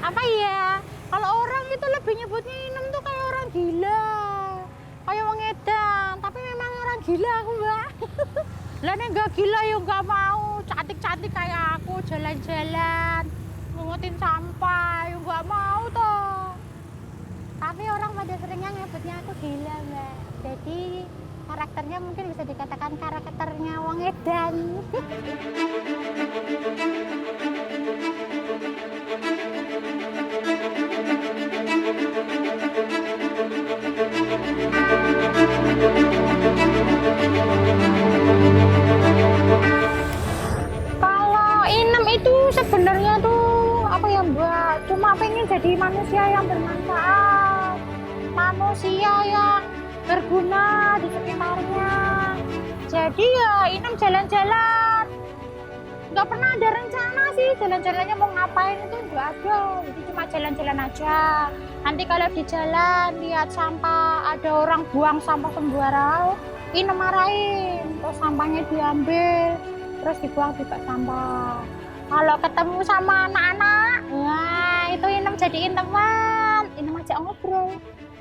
Apa ya? Kalau orang itu lebih nyebutnya Inem tuh kayak orang gila, kayak wong edan. Tapi memang orang gila aku, Mbak. Lah nek enggak gila ya enggak mau cantik-cantik kayak aku jalan-jalan ngungutin sampah ya enggak mau toh. Tapi orang pada seringnya nyebutnya aku gila, Mbak. Jadi karakternya mungkin bisa dikatakan karakternya wong edan. Kalau Inem itu sebenarnya tuh apa ya, Mbak? Cuma pengen jadi manusia yang bermanfaat, manusia yang berguna di sekitarnya. Jadi ya Inem jalan-jalan, nggak pernah ada rencana sih jalan-jalannya mau ngapain, itu nggak ada. Jadi cuma jalan-jalan aja. Nanti kalau di jalan lihat sampah, ada orang buang sampah sembarang, Inem marahin, terus sampahnya diambil, terus dibuang di bak sampah. Kalau ketemu sama anak-anak, wah itu Inem jadiin teman, Inem ajak ngobrol,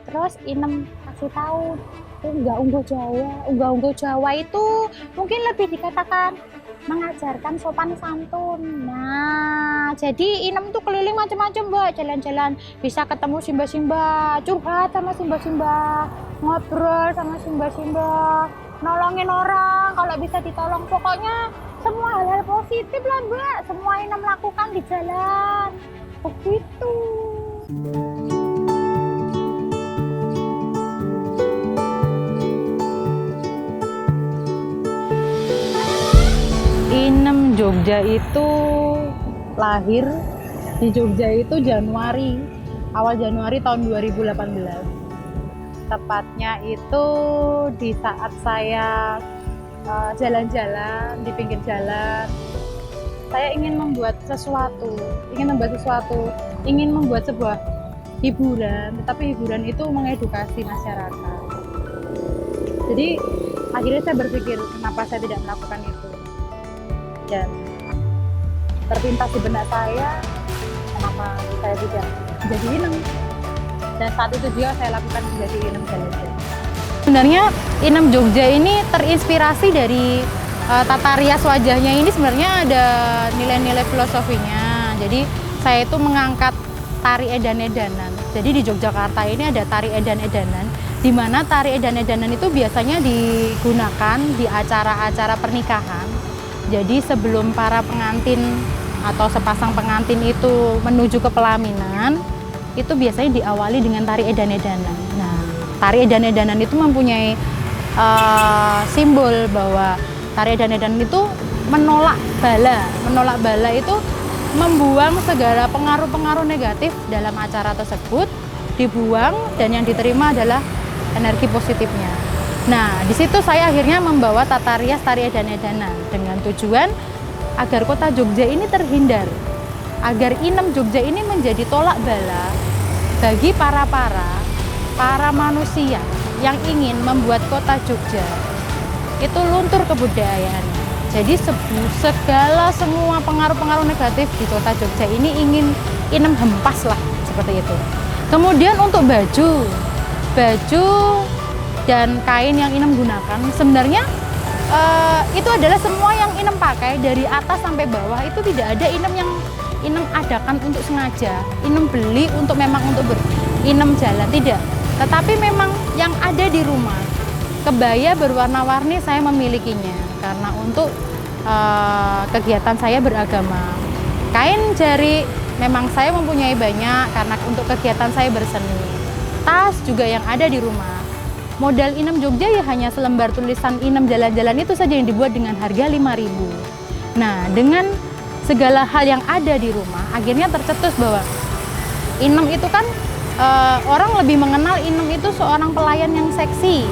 terus Inem kasih tahu unggah-ungguh Jawa. Unggah-ungguh Jawa itu mungkin lebih dikatakan mengajarkan sopan santun. Nah, jadi Inem tuh keliling macam-macam, Mbak, jalan-jalan, bisa ketemu simba-simba, curhat sama simba-simba, ngobrol sama simba-simba, nolongin orang kalau bisa ditolong. Pokoknya semua hal-hal positif lah, Mbak, semua Inem lakukan di jalan. Begitu. Inem Jogja itu lahir di Jogja itu Januari, awal Januari tahun 2018. Tepatnya itu di saat saya jalan-jalan di pinggir jalan. Saya ingin membuat sesuatu, ingin membuat sebuah hiburan, tetapi hiburan itu mengedukasi masyarakat. Jadi akhirnya saya berpikir kenapa saya tidak melakukan itu. Dan terpintas di benak saya kenapa saya tidak menjadi Inem, dan saat itu juga saya lakukan menjadi Inem jalan-jalan. Sebenarnya Inem Jogja ini terinspirasi dari tata rias wajahnya. Ini sebenarnya ada nilai-nilai filosofinya. Jadi saya itu mengangkat tari edan-edanan. Jadi di Yogyakarta ini ada tari edan-edanan, di mana tari edan-edanan itu biasanya digunakan di acara-acara pernikahan. Jadi sebelum para pengantin atau sepasang pengantin itu menuju ke pelaminan, itu biasanya diawali dengan tari edan-edanan. Nah, tari edan-edanan itu mempunyai simbol bahwa tari edan-edanan itu menolak bala. Menolak bala itu membuang segala pengaruh-pengaruh negatif dalam acara tersebut, dibuang, dan yang diterima adalah energi positifnya. Nah, di situ saya akhirnya membawa tata rias tari edan-edanan dengan tujuan agar kota Jogja ini terhindar, agar Inem Jogja ini menjadi tolak bala bagi para manusia yang ingin membuat kota Jogja itu luntur kebudayaannya. Jadi semua pengaruh-pengaruh negatif di kota Jogja ini ingin Inem hempas lah, seperti itu. Kemudian untuk baju dan kain yang Inem gunakan, sebenarnya itu adalah semua yang Inem pakai dari atas sampai bawah. Itu tidak ada Inem yang Inem adakan untuk sengaja, Inem beli untuk Inem jalan, tidak. Tetapi memang yang ada di rumah, kebaya berwarna-warni saya memilikinya karena untuk kegiatan saya beragama. Kain jari memang saya mempunyai banyak karena untuk kegiatan saya berseni. Tas juga yang ada di rumah. Modal Inem Jogja ya hanya selembar tulisan Inem jalan-jalan itu saja yang dibuat dengan harga 5.000. Nah, dengan segala hal yang ada di rumah, akhirnya tercetus bahwa Inem itu kan orang lebih mengenal Inem itu seorang pelayan yang seksi.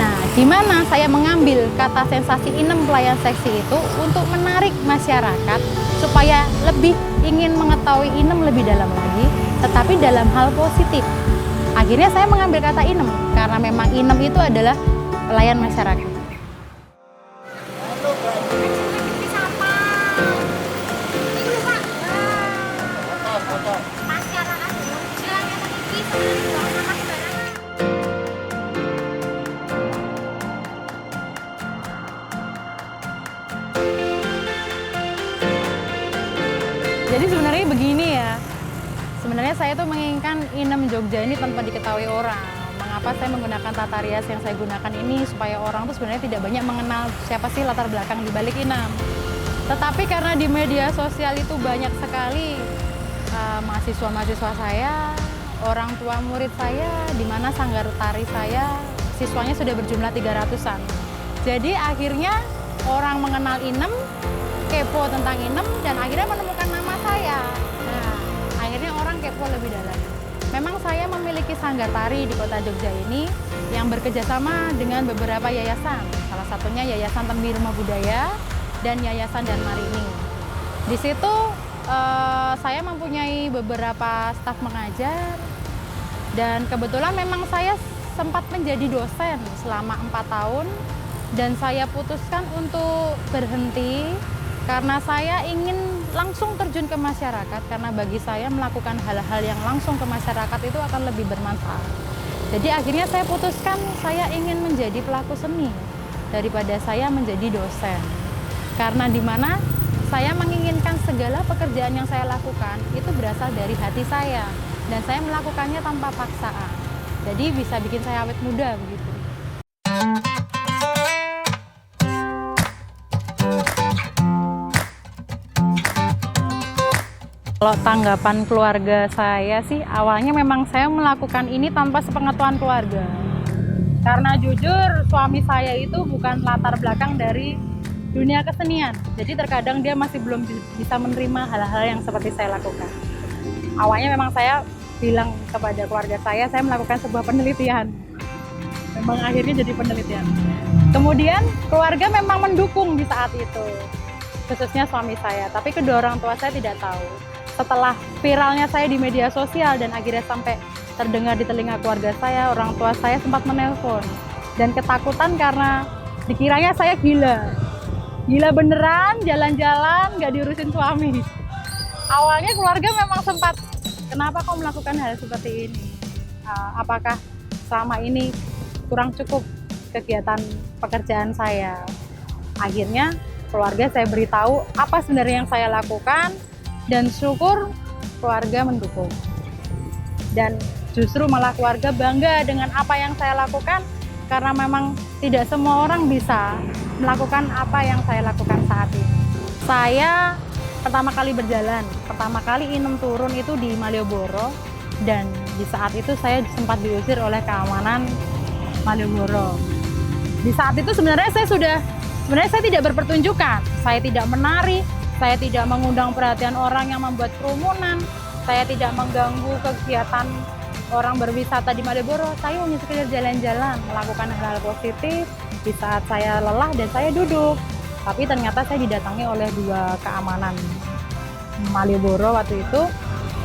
Nah, di mana saya mengambil kata sensasi Inem pelayan seksi itu untuk menarik masyarakat supaya lebih ingin mengetahui Inem lebih dalam lagi, tetapi dalam hal positif. Akhirnya saya mengambil kata Inem karena memang Inem itu adalah pelayan masyarakat. Jadi sebenarnya begini ya, sebenarnya saya tuh menginginkan Inem Jogja ini tanpa diketahui orang. Mengapa saya menggunakan tata rias yang saya gunakan ini supaya orang tuh sebenarnya tidak banyak mengenal siapa sih latar belakang di balik Inem. Tetapi karena di media sosial itu banyak sekali mahasiswa-mahasiswa saya, orang tua murid saya, di mana sanggar tari saya, siswanya sudah berjumlah 300-an. Jadi akhirnya orang mengenal Inem, kepo tentang Inem, dan akhirnya menemukan nama saya. Nah, akhirnya orang kepo lebih dalam. Memang saya memiliki sanggar tari di kota Jogja ini yang bekerjasama dengan beberapa yayasan. Salah satunya Yayasan Tembirma Budaya dan Yayasan Dan Marini. Di situ saya mempunyai beberapa staf mengajar dan kebetulan memang saya sempat menjadi dosen selama 4 tahun dan saya putuskan untuk berhenti karena saya ingin langsung terjun ke masyarakat karena bagi saya melakukan hal-hal yang langsung ke masyarakat itu akan lebih bermanfaat. Jadi akhirnya saya putuskan saya ingin menjadi pelaku seni daripada saya menjadi dosen. Karena di mana saya menginginkan segala pekerjaan yang saya lakukan itu berasal dari hati saya dan saya melakukannya tanpa paksaan. Jadi bisa bikin saya awet muda begitu. Kalau tanggapan keluarga saya sih awalnya memang saya melakukan ini tanpa sepengetahuan keluarga. Karena jujur suami saya itu bukan latar belakang dari dunia kesenian. Jadi terkadang dia masih belum bisa menerima hal-hal yang seperti saya lakukan. Awalnya memang saya bilang kepada keluarga saya melakukan sebuah penelitian. Memang akhirnya jadi penelitian. Kemudian keluarga memang mendukung di saat itu, khususnya suami saya. Tapi kedua orang tua saya tidak tahu. Setelah viralnya saya di media sosial dan akhirnya sampai terdengar di telinga keluarga saya, orang tua saya sempat menelpon. Dan ketakutan karena dikiranya saya gila. Gila beneran, jalan-jalan, nggak diurusin suami. Awalnya keluarga memang sempat, kenapa kau melakukan hal seperti ini? Apakah selama ini kurang cukup kegiatan pekerjaan saya? Akhirnya keluarga saya beritahu apa sebenarnya yang saya lakukan, dan syukur keluarga mendukung. Dan justru malah keluarga bangga dengan apa yang saya lakukan, karena memang tidak semua orang bisa melakukan apa yang saya lakukan saat ini. Saya pertama kali berjalan, pertama kali Inem turun itu di Malioboro, dan di saat itu saya sempat diusir oleh keamanan Malioboro. Di saat itu sebenarnya saya tidak berpertunjukan, saya tidak menari, saya tidak mengundang perhatian orang yang membuat kerumunan, saya tidak mengganggu kegiatan orang berwisata di Malioboro. Saya hanya sekedar jalan-jalan, melakukan hal-hal positif di saat saya lelah dan saya duduk. Tapi ternyata saya didatangi oleh 2 keamanan Malioboro waktu itu.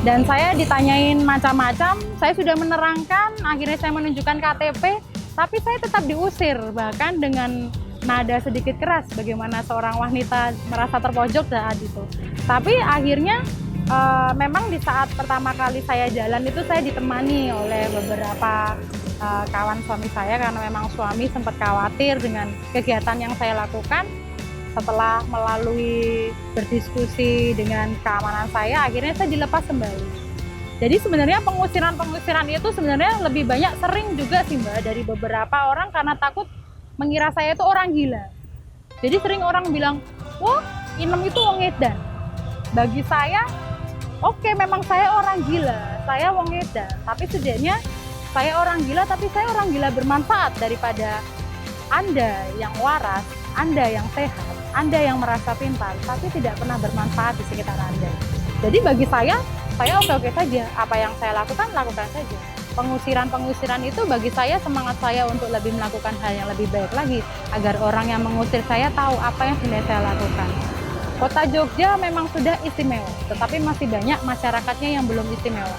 Dan saya ditanyain macam-macam, saya sudah menerangkan, akhirnya saya menunjukkan KTP, tapi saya tetap diusir, bahkan dengan nada sedikit keras, bagaimana seorang wanita merasa terpojok saat itu. Tapi akhirnya memang di saat pertama kali saya jalan itu saya ditemani oleh beberapa kawan suami saya, karena memang suami sempat khawatir dengan kegiatan yang saya lakukan. Setelah melalui berdiskusi dengan keamanan saya, akhirnya saya dilepas kembali. Jadi sebenarnya pengusiran itu sebenarnya lebih banyak sering juga sih Mbak dari beberapa orang karena takut mengira saya itu orang gila. Jadi sering orang bilang, wah Inem itu wong edan. Bagi saya, oke, memang saya orang gila, saya wong edan. Tapi setidaknya saya orang gila, tapi saya orang gila bermanfaat daripada Anda yang waras, Anda yang sehat, Anda yang merasa pintar, tapi tidak pernah bermanfaat di sekitar Anda. Jadi bagi saya oke-oke saja. Apa yang saya lakukan saja. Pengusiran itu bagi saya semangat saya untuk lebih melakukan hal yang lebih baik lagi, agar orang yang mengusir saya tahu apa yang sebenarnya saya lakukan. Kota Jogja memang sudah istimewa, tetapi masih banyak masyarakatnya yang belum istimewa.